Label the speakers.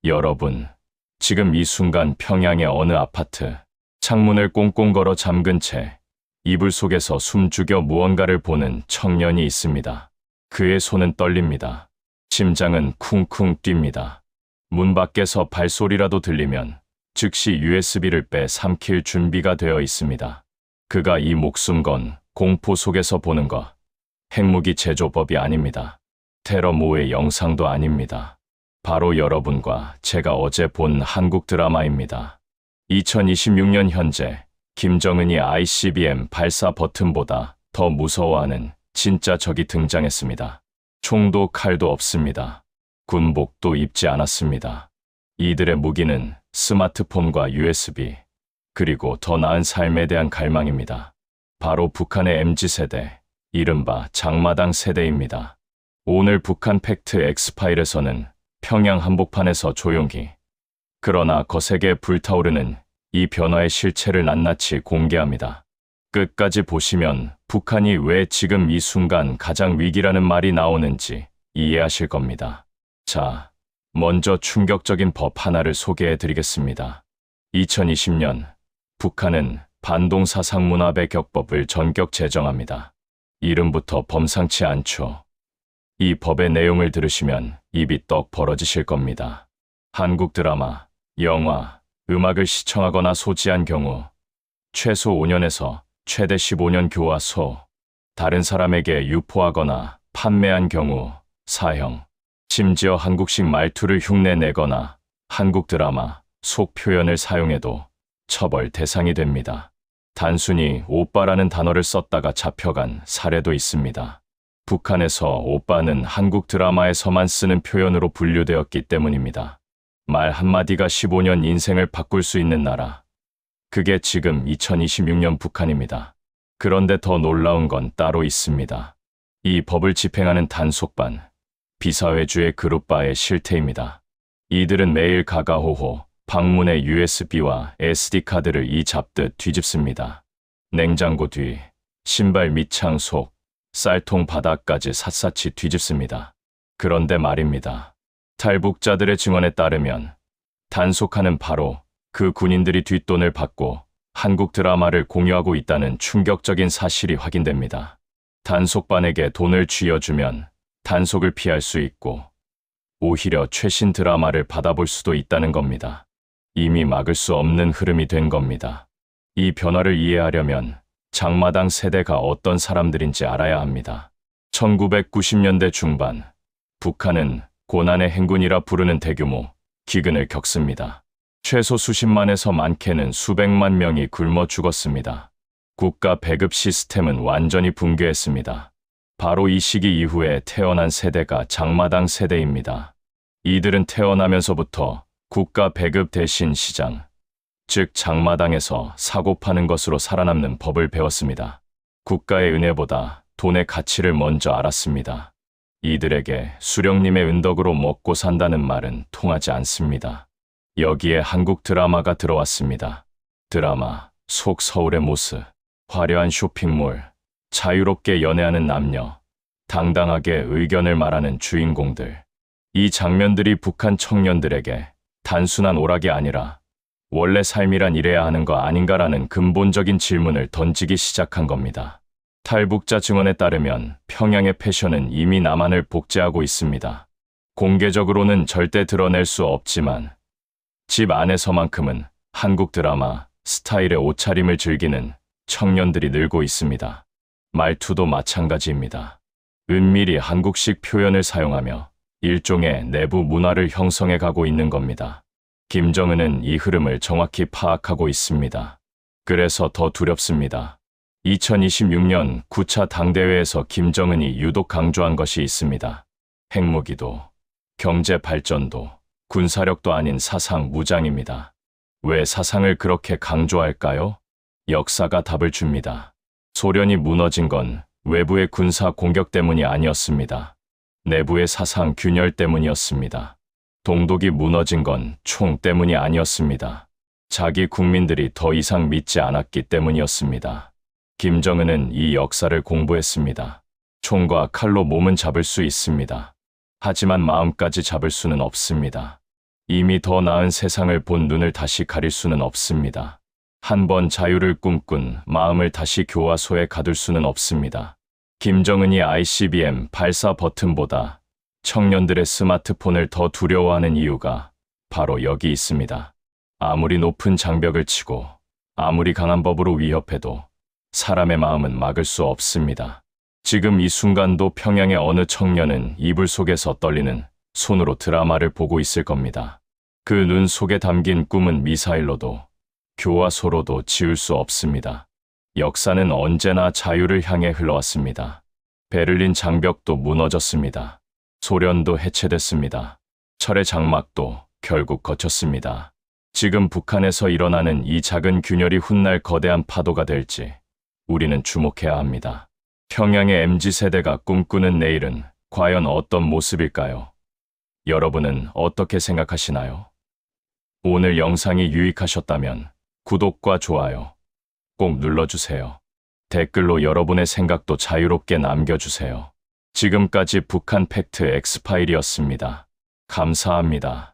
Speaker 1: 여러분, 지금 이 순간 평양의 어느 아파트, 창문을 꽁꽁 걸어 잠근 채 이불 속에서 숨죽여 무언가를 보는 청년이 있습니다. 그의 손은 떨립니다. 심장은 쿵쿵 뜁니다. 문 밖에서 발소리라도 들리면 즉시 USB를 빼 삼킬 준비가 되어 있습니다. 그가 이 목숨 건 공포 속에서 보는 것, 핵무기 제조법이 아닙니다. 테러 모의 영상도 아닙니다. 바로 여러분과 제가 어제 본 한국 드라마입니다. 2026년 현재 김정은이 ICBM 발사 버튼보다 더 무서워하는 진짜 적이 등장했습니다. 총도 칼도 없습니다. 군복도 입지 않았습니다. 이들의 무기는 스마트폰과 USB, 그리고 더 나은 삶에 대한 갈망입니다. 바로 북한의 MZ세대, 이른바 장마당 세대입니다. 오늘 북한 팩트 엑스파일에서는 평양 한복판에서 조용히, 그러나 거세게 불타오르는 이 변화의 실체를 낱낱이 공개합니다. 끝까지 보시면 북한이 왜 지금 이 순간 가장 위기라는 말이 나오는지 이해하실 겁니다. 자, 먼저 충격적인 법 하나를 소개해 드리겠습니다. 2020년 북한은 반동사상문화배 격법을 전격 제정합니다. 이름부터 범상치 않죠. 이 법의 내용을 들으시면 입이 떡 벌어지실 겁니다. 한국 드라마, 영화, 음악을 시청하거나 소지한 경우 최소 5년에서 최대 15년 교화소, 다른 사람에게 유포하거나 판매한 경우 사형, 심지어 한국식 말투를 흉내내거나 한국 드라마 속 표현을 사용해도 처벌 대상이 됩니다. 단순히 오빠라는 단어를 썼다가 잡혀간 사례도 있습니다. 북한에서 오빠는 한국 드라마에서만 쓰는 표현으로 분류되었기 때문입니다. 말 한마디가 15년 인생을 바꿀 수 있는 나라. 그게 지금 2026년 북한입니다. 그런데 더 놀라운 건 따로 있습니다. 이 법을 집행하는 단속반, 비사회주의 그룹바의 실태입니다. 이들은 매일 가가호호, 방문의 USB와 SD카드를 이 잡듯 뒤집습니다. 냉장고 뒤, 신발 밑창 속, 쌀통 바닥까지 샅샅이 뒤집습니다. 그런데 말입니다. 탈북자들의 증언에 따르면 단속하는 바로 그 군인들이 뒷돈을 받고 한국 드라마를 공유하고 있다는 충격적인 사실이 확인됩니다. 단속반에게 돈을 쥐어주면 단속을 피할 수 있고 오히려 최신 드라마를 받아볼 수도 있다는 겁니다. 이미 막을 수 없는 흐름이 된 겁니다. 이 변화를 이해하려면 장마당 세대가 어떤 사람들인지 알아야 합니다. 1990년대 중반, 북한은 고난의 행군이라 부르는 대규모 기근을 겪습니다. 최소 수십만에서 많게는 수백만 명이 굶어 죽었습니다. 국가 배급 시스템은 완전히 붕괴했습니다. 바로 이 시기 이후에 태어난 세대가 장마당 세대입니다. 이들은 태어나면서부터 국가 배급 대신 시장, 즉 장마당에서 사고 파는 것으로 살아남는 법을 배웠습니다. 국가의 은혜보다 돈의 가치를 먼저 알았습니다. 이들에게 수령님의 은덕으로 먹고 산다는 말은 통하지 않습니다. 여기에 한국 드라마가 들어왔습니다. 드라마 속 서울의 모습, 화려한 쇼핑몰, 자유롭게 연애하는 남녀, 당당하게 의견을 말하는 주인공들. 이 장면들이 북한 청년들에게 단순한 오락이 아니라 원래 삶이란 이래야 하는 거 아닌가라는 근본적인 질문을 던지기 시작한 겁니다. 탈북자 증언에 따르면 평양의 패션은 이미 남한을 복제하고 있습니다. 공개적으로는 절대 드러낼 수 없지만 집 안에서만큼은 한국 드라마 스타일의 옷차림을 즐기는 청년들이 늘고 있습니다. 말투도 마찬가지입니다. 은밀히 한국식 표현을 사용하며 일종의 내부 문화를 형성해 가고 있는 겁니다. 김정은은 이 흐름을 정확히 파악하고 있습니다. 그래서 더 두렵습니다. 2026년 9차 당대회에서 김정은이 유독 강조한 것이 있습니다. 핵무기도, 경제 발전도, 군사력도 아닌 사상 무장입니다. 왜 사상을 그렇게 강조할까요? 역사가 답을 줍니다. 소련이 무너진 건 외부의 군사 공격 때문이 아니었습니다. 내부의 사상 균열 때문이었습니다. 동독이 무너진 건 총 때문이 아니었습니다. 자기 국민들이 더 이상 믿지 않았기 때문이었습니다. 김정은은 이 역사를 공부했습니다. 총과 칼로 몸은 잡을 수 있습니다. 하지만 마음까지 잡을 수는 없습니다. 이미 더 나은 세상을 본 눈을 다시 가릴 수는 없습니다. 한 번 자유를 꿈꾼 마음을 다시 교화소에 가둘 수는 없습니다. 김정은이 ICBM 발사 버튼보다 청년들의 스마트폰을 더 두려워하는 이유가 바로 여기 있습니다. 아무리 높은 장벽을 치고 아무리 강한 법으로 위협해도 사람의 마음은 막을 수 없습니다. 지금 이 순간도 평양의 어느 청년은 이불 속에서 떨리는 손으로 드라마를 보고 있을 겁니다. 그 눈 속에 담긴 꿈은 미사일로도 교화소로도 지울 수 없습니다. 역사는 언제나 자유를 향해 흘러왔습니다. 베를린 장벽도 무너졌습니다. 소련도 해체됐습니다. 철의 장막도 결국 거쳤습니다. 지금 북한에서 일어나는 이 작은 균열이 훗날 거대한 파도가 될지 우리는 주목해야 합니다. 평양의 MZ세대가 꿈꾸는 내일은 과연 어떤 모습일까요? 여러분은 어떻게 생각하시나요? 오늘 영상이 유익하셨다면 구독과 좋아요 꼭 눌러주세요. 댓글로 여러분의 생각도 자유롭게 남겨주세요. 지금까지 북한 팩트 엑스파일이었습니다. 감사합니다.